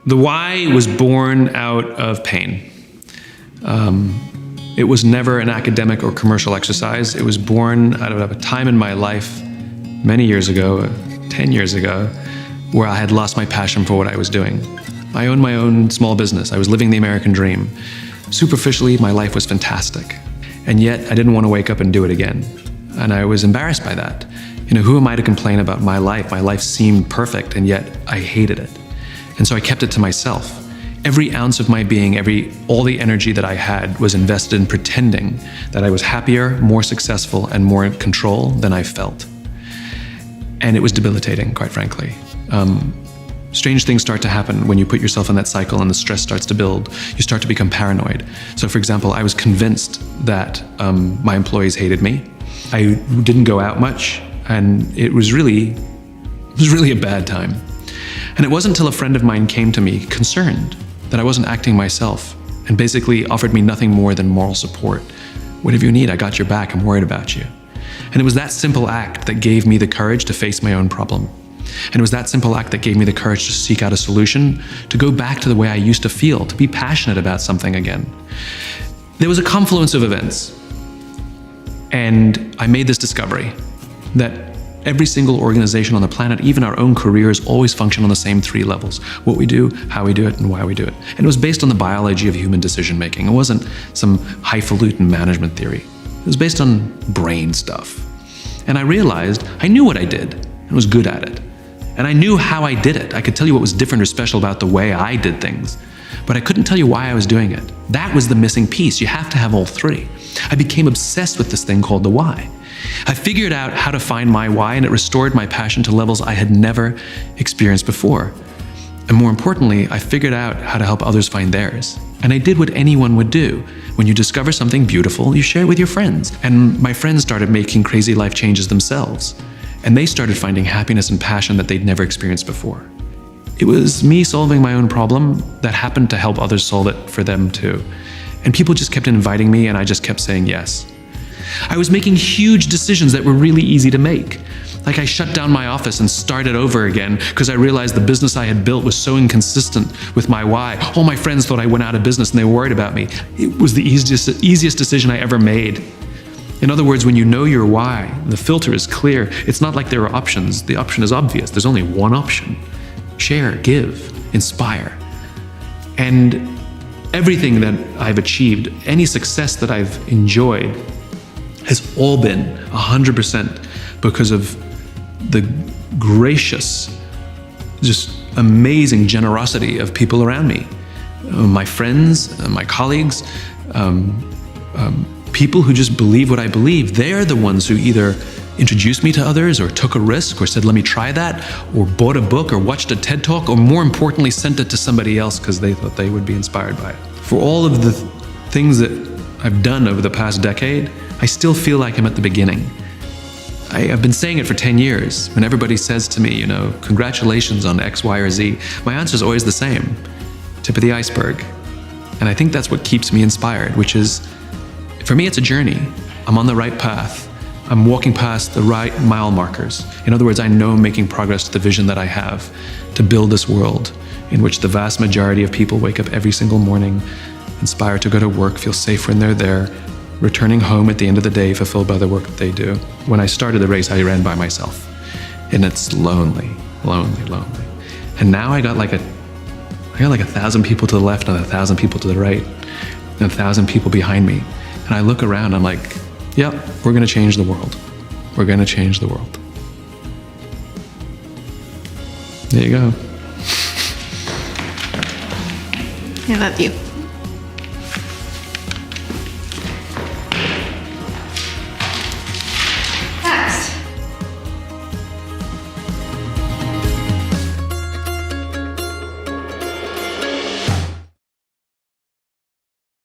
The why was born out of pain. It was never an academic or commercial exercise. It was born out of a time in my life many years ago, 10 years ago, where I had lost my passion for what I was doing. I owned my own small business. I was living the American dream. Superficially, my life was fantastic. And yet, I didn't want to wake up and do it again. And I was embarrassed by that. You know, who am I to complain about my life? My life seemed perfect, and yet I hated it. And so I kept it to myself. Every ounce of my being, all the energy that I had was invested in pretending that I was happier, more successful, and more in control than I felt. And it was debilitating, quite frankly. Strange things start to happen when you put yourself in that cycle and the stress starts to build. You start to become paranoid. So for example, I was convinced that my employees hated me. I didn't go out much, and it was really a bad time. And it wasn't until a friend of mine came to me concerned that I wasn't acting myself and basically offered me nothing more than moral support. Whatever you need, I got your back, I'm worried about you. And it was that simple act that gave me the courage to face my own problem. And it was that simple act that gave me the courage to seek out a solution, to go back to the way I used to feel, to be passionate about something again. There was a confluence of events, and I made this discovery that every single organization on the planet, even our own careers, always function on the same three levels: what we do, how we do it, and why we do it. And it was based on the biology of human decision-making. It wasn't some highfalutin management theory. It was based on brain stuff. And I realized I knew what I did and was good at it. And I knew how I did it. I could tell you what was different or special about the way I did things, but I couldn't tell you why I was doing it. That was the missing piece. You have to have all three. I became obsessed with this thing called the why. I figured out how to find my why, and it restored my passion to levels I had never experienced before. And more importantly, I figured out how to help others find theirs. And I did what anyone would do. When you discover something beautiful, you share it with your friends. And my friends started making crazy life changes themselves. And they started finding happiness and passion that they'd never experienced before. It was me solving my own problem that happened to help others solve it for them too. And people just kept inviting me, and I just kept saying yes. I was making huge decisions that were really easy to make. Like I shut down my office and started over again because I realized the business I had built was so inconsistent with my why. All my friends thought I went out of business and they were worried about me. It was the easiest decision I ever made. In other words, when you know your why, the filter is clear. It's not like there are options. The option is obvious. There's only one option: share, give, inspire. And everything that I've achieved, any success that I've enjoyed, has all been 100% because of the gracious, just amazing generosity of people around me. My friends, my colleagues, people who just believe what I believe. They're the ones who either introduced me to others, or took a risk, or said, let me try that, or bought a book, or watched a TED Talk, or more importantly, sent it to somebody else because they thought they would be inspired by it. For all of the things that I've done over the past decade, I still feel like I'm at the beginning. I've been saying it for 10 years. When everybody says to me, you know, congratulations on X, Y, or Z, my answer is always the same: tip of the iceberg. And I think that's what keeps me inspired, which is, for me, it's a journey. I'm on the right path. I'm walking past the right mile markers. In other words, I know I'm making progress to the vision that I have to build this world in which the vast majority of people wake up every single morning inspired to go to work, feel safe when they're there, returning home at the end of the day fulfilled by the work that they do. When I started the race, I ran by myself. And it's lonely, lonely, lonely. And now I got like 1,000 people to the left and 1,000 people to the right and 1,000 people behind me. And I look around, I'm like, yep, we're gonna change the world. We're gonna change the world. There you go. I love you.